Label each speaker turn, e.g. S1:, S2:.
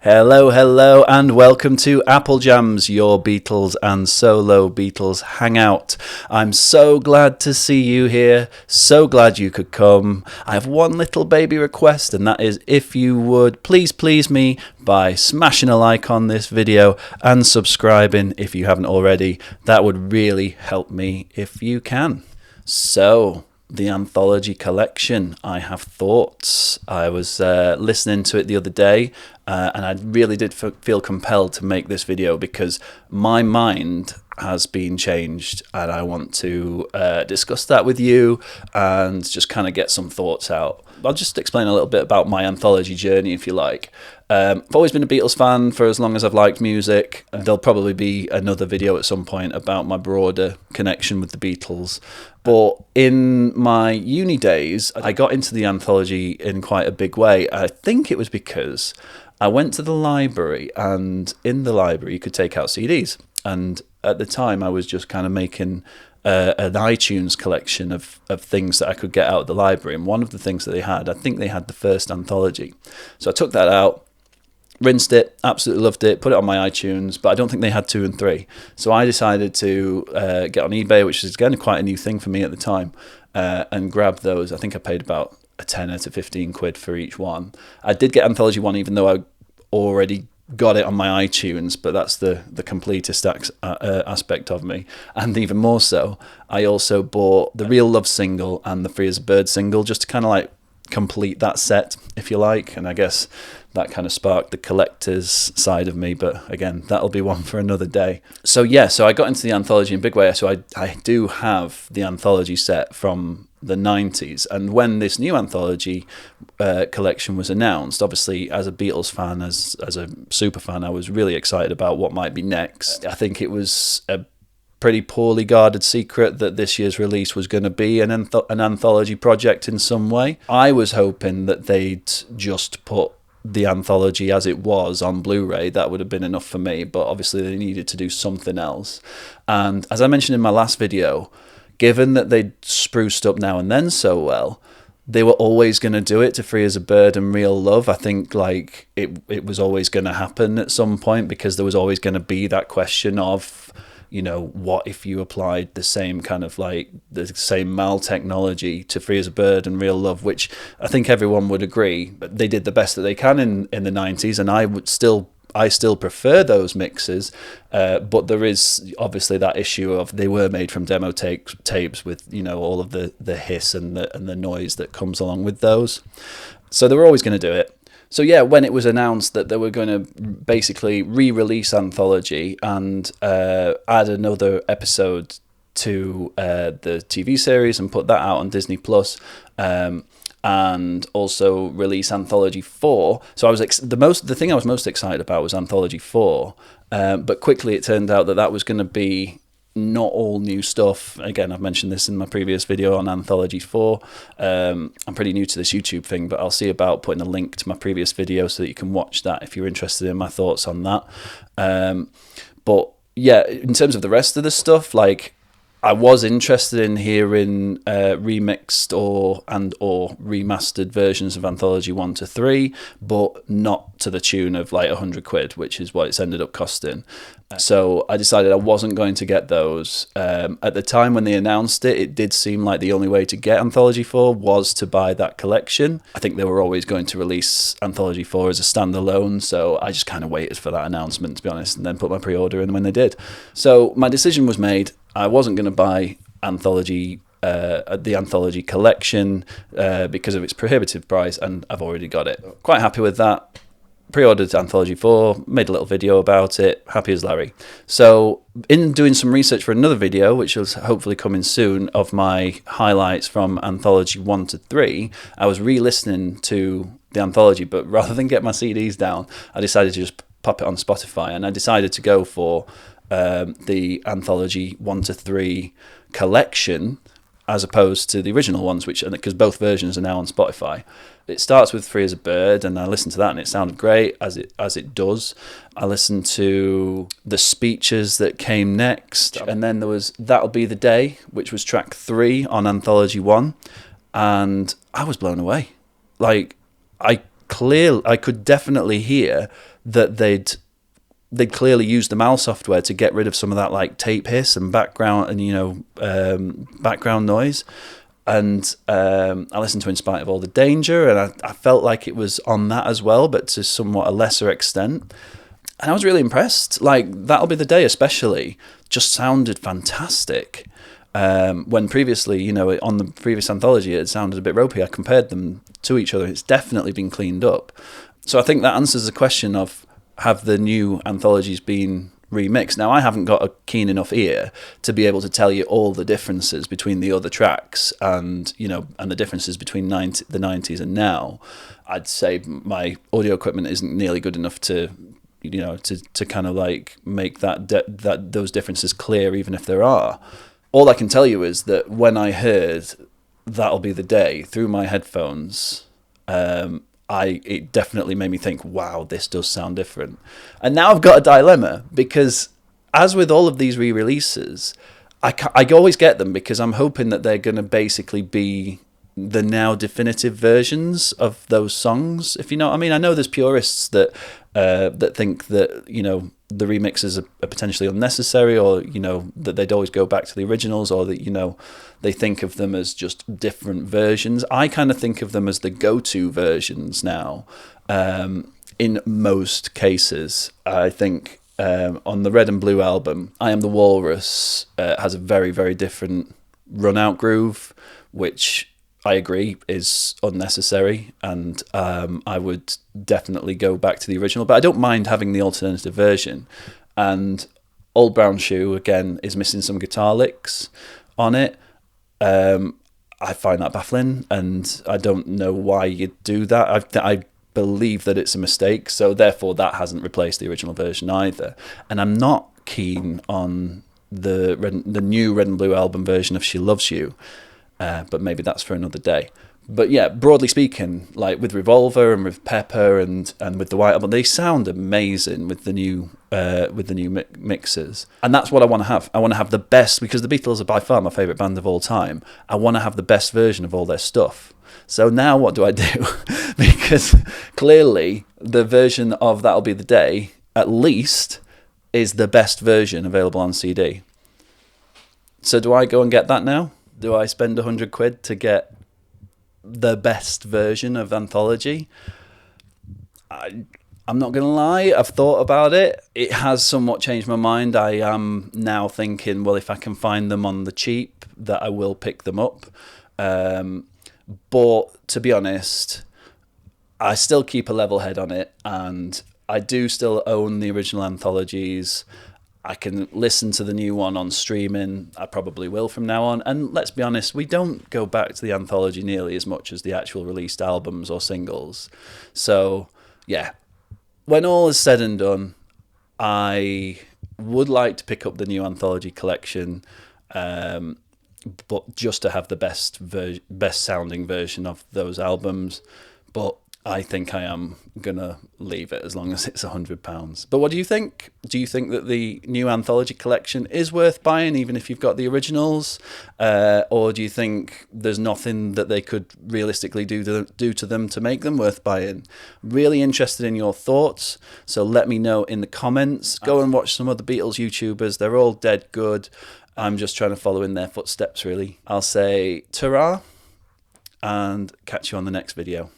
S1: Hello, and welcome to Applejams, your Beatles and solo Beatles hangout. I'm so glad to see you here, so glad you could come. I have one little baby request, and that is if you would please me by smashing a like on this video and subscribing if you haven't already. That would really help me if you can. So, the Anthology Collection. I have thoughts. I was listening to it the other day and I really did feel compelled to make this video because my mind has been changed and I want to discuss that with you and just kind of get some thoughts out. I'll just explain a little bit about my anthology journey, if you like. I've always been a Beatles fan for as long as I've liked music. There'll probably be another video at some point about my broader connection with the Beatles. But in my uni days, I got into the anthology in quite a big way. I think it was because I went to the library, and in the library you could take out CDs. And at the time I was just kind of making an iTunes collection of things that I could get out of the library. And one of the things that they had, I think they had the first anthology. So I took that out, rinsed it, absolutely loved it, put it on my iTunes, but I don't think they had 2 and 3. So I decided to get on eBay, which is again quite a new thing for me at the time, and grab those. I think I paid about a tenner to 15 quid for each one. I did get Anthology 1 even though I already got it on my iTunes, but that's the completest aspect of me. And even more so, I also bought the Real Love single and the Free as a Bird single just to kind of like complete that set, if you like. And I guess that kind of sparked the collector's side of me, but again, that'll be one for another day. So yeah, so I got into the anthology in a big way. So I do have the anthology set from the 90s, and when this new anthology collection was announced, obviously as a Beatles fan, as a super fan, I was really excited about what might be next. I think it was a pretty poorly guarded secret that this year's release was going to be an anthology project in some way. I was hoping that they'd just put the anthology as it was on Blu-ray. That would have been enough for me, but obviously they needed to do something else. And as I mentioned in my last video, given that they'd spruced up Now and Then so well, they were always going to do it to Free as a Bird and Real Love. I think like it was always going to happen at some point, because there was always going to be that question of, you know, what if you applied the same kind of like the same mal technology to Free as a Bird and Real Love, which I think everyone would agree they did the best that they can in the 90s, and I still prefer those mixes, but there is obviously that issue of they were made from demo tapes with, you know, all of the hiss and the noise that comes along with those. So they were always going to do it. So yeah, when it was announced that they were going to basically re-release Anthology and add another episode to the TV series and put that out on Disney Plus, and also release Anthology 4. So I was the thing I was most excited about was Anthology 4, but quickly it turned out that was going to be not all new stuff. Again, I've mentioned this in my previous video on Anthology 4. I'm pretty new to this YouTube thing, but I'll see about putting a link to my previous video so that you can watch that if you're interested in my thoughts on that. But yeah, in terms of the rest of the stuff, like, I was interested in hearing remixed or remastered versions of Anthology 1 to 3, but not to the tune of like 100 quid, which is what it's ended up costing. So I decided I wasn't going to get those. At the time when they announced it, it did seem like the only way to get Anthology 4 was to buy that collection. I think they were always going to release Anthology 4 as a standalone, so I just kind of waited for that announcement, to be honest, and then put my pre-order in when they did. So my decision was made. I wasn't going to buy the Anthology Collection because of its prohibitive price, and I've already got it. Quite happy with that. Pre-ordered Anthology 4, made a little video about it, happy as Larry. So in doing some research for another video, which is hopefully coming soon, of my highlights from Anthology 1 to 3, I was re-listening to the Anthology, but rather than get my CDs down, I decided to just pop it on Spotify, and I decided to go for the Anthology 1 to 3 collection as opposed to the original ones, because both versions are now on Spotify. It starts with Free as a Bird, and I listened to that and it sounded great, as it does. I listened to the speeches that came next, and then there was That'll Be the Day, which was track 3 on Anthology 1, and I was blown away. Like, I I could definitely hear that they'd clearly used the MAL software to get rid of some of that like tape hiss and background and background noise. And I listened to In Spite of All the Danger, and I felt like it was on that as well, but to somewhat a lesser extent. And I was really impressed. Like, That'll Be the Day especially just sounded fantastic. When previously, on the previous anthology, it sounded a bit ropey. I compared them to each other. It's definitely been cleaned up. So I think that answers the question of, have the new anthologies been remixed? Now, I haven't got a keen enough ear to be able to tell you all the differences between the other tracks and the differences between the 90s and now. I'd say my audio equipment isn't nearly good enough to kind of like make that those differences clear, even if there are. All I can tell you is that when I heard That'll Be the Day through my headphones, it definitely made me think, wow, this does sound different. And now I've got a dilemma, because as with all of these re-releases, I always get them because I'm hoping that they're going to basically be the now definitive versions of those songs, if you know what I mean. I know there's purists that think that the remixes are potentially unnecessary, or that they'd always go back to the originals, or that they think of them as just different versions. I kind of think of them as the go-to versions now. In most cases, I think on the Red and Blue album, I Am the Walrus has a very, very different run-out groove, which I agree is unnecessary, and I would definitely go back to the original, but I don't mind having the alternative version. And Old Brown Shoe, again, is missing some guitar licks on it. I find that baffling, and I don't know why you'd do that. I believe that it's a mistake, so therefore that hasn't replaced the original version either. And I'm not keen on the new Red and Blue album version of She Loves You, but maybe that's for another day. But yeah, broadly speaking, like with Revolver and with Pepper and with the White Album, they sound amazing with the new mixes, and that's what I want to have. I want to have the best, because the Beatles are by far my favourite band of all time. I want to have the best version of all their stuff. So now what do I do? Because clearly the version of That'll Be the Day, at least, is the best version available on CD. So do I go and get that now? Do I spend £100 to get the best version of Anthology? I'm not going to lie, I've thought about it. It has somewhat changed my mind. I am now thinking, well, if I can find them on the cheap, that I will pick them up. But to be honest, I still keep a level head on it, and I do still own the original anthologies. I can listen to the new one on streaming. I probably will from now on. And let's be honest, we don't go back to the anthology nearly as much as the actual released albums or singles. So, yeah, when all is said and done, I would like to pick up the new Anthology Collection, but just to have the best sounding version of those albums. But I think I am going to leave it as long as it's £100. But what do you think? Do you think that the new Anthology Collection is worth buying, even if you've got the originals? Or do you think there's nothing that they could realistically do to them to make them worth buying? Really interested in your thoughts, so let me know in the comments. Go and watch some of the Beatles YouTubers. They're all dead good. I'm just trying to follow in their footsteps, really. I'll say ta-ra, and catch you on the next video.